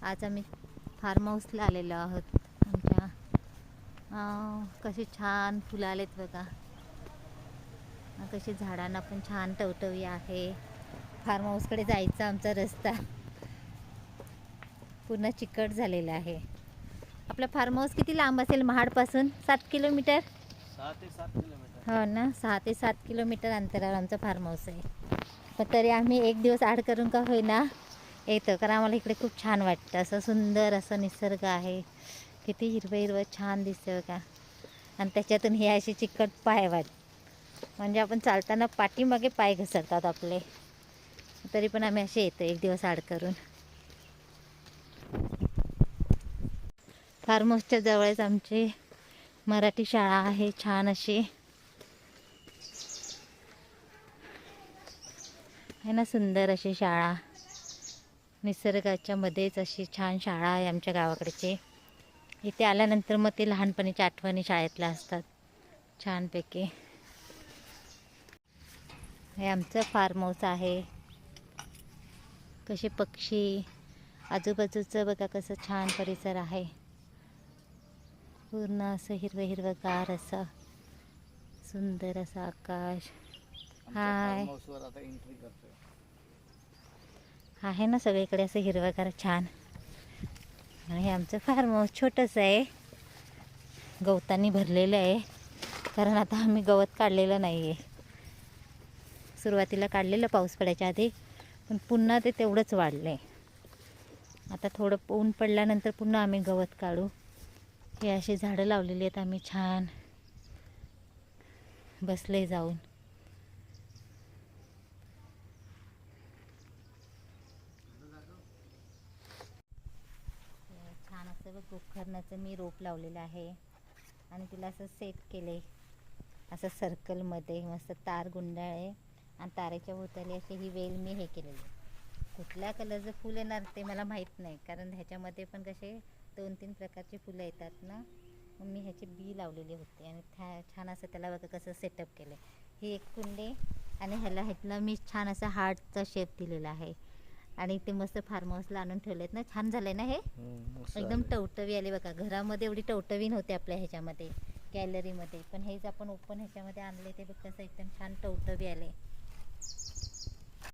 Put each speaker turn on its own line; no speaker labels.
आज आम्ही फार्म हाऊसला आलेलो आहोत. आमच्या कसे छान फुलं आलेत बघा. कशी झाडांना पण छान टवटवी आहे. फार्म हाऊसकडे जायचा आमचा रस्ता पूर्ण चिकट झालेला आहे. आपला फार्म हाऊस किती लांब असेल महाडपासून? 7 किलोमीटर.
6 ते 7 किलोमीटर.
हो ना, 6 ते 7 किलोमीटर अंतरावर आमचं फार्म हाऊस आहे. पण तरी आम्ही एक दिवस आड करून का होईना येतं, कारण आम्हाला इकडे खूप छान वाटतं. असं सुंदर असं निसर्ग आहे. किती हिरवं हिरवं छान दिसतं का. आणि त्याच्यातून हे अशी चिकट पाय वाट, म्हणजे आपण चालताना पाठीमागे पाय घसरतात आपले. तरी पण आम्ही असे येतो एक दिवस आड करून. फार्म हाऊसच्या जवळच आमची मराठी शाळा आहे छान अशी आहे ना, सुंदर अशी शाळा. निसर्गाच्या मध्येच अशी छान शाळा आहे आमच्या गावाकडची. इथे आल्यानंतर मग ते लहानपणीच्या आठवणी शाळेतल्या असतात छानपैकी. हे आमचं फार्म हाऊस आहे. कसे पक्षी, आजूबाजूचं बघा कसं छान परिसर आहे. पूर्ण असं हिरवं हिरवंगार असं सुंदर असं आकाश. हाय,
आता एंट्री करतोय.
आहे ना सगळीकडे असं हिरवंगार छान. आणि हे आमचं फार्म हाऊस छोटंसं आहे, गवतांनी भरलेलं आहे. कारण आता आम्ही गवत काढलेलं नाही आहे. सुरुवातीला काढलेलं पाऊस पडायच्या आधी, पण पुन्हा ते तेवढंच वाढलं आहे. आता थोडं ऊन पडल्यानंतर पुन्हा आम्ही गवत काढू. हे अशी झाडं लावलेली आहेत आम्ही छान बसले जाऊन. छान असं बघ, गोकर्णाचं मी रोप लावलेलं आहे आणि तिला असं सेट केले असं सर्कलमध्ये. मस्त तार गुंडाळे आणि तारेच्या भोवताली अशी ही वेल मी हे केलेली. कुठल्या कलरचं फूल येणार ते मला माहीत नाही, कारण ह्याच्यामध्ये पण कसे 2-3 प्रकारचे फुलं येतात ना. मग मी ह्याची बी लावलेली होती आणि छान असं त्याला बघा कसं सेटअप केलं. ही एक कुंडी आणि ह्याला मी छान असं हार्टचा शेप दिलेला आहे. आणि ते मस्त फार्म हाऊसला आणून ठेवलेत ना. छान झालंय ना हे, एकदम टवटवी आली बघा. घरामध्ये एवढी टवटवी नव्हती आपल्या ह्याच्यामध्ये गॅलरीमध्ये, पण हेच आपण ओपन ह्याच्यामध्ये आणले ते बघ कसं एकदम छान टवटवी आले.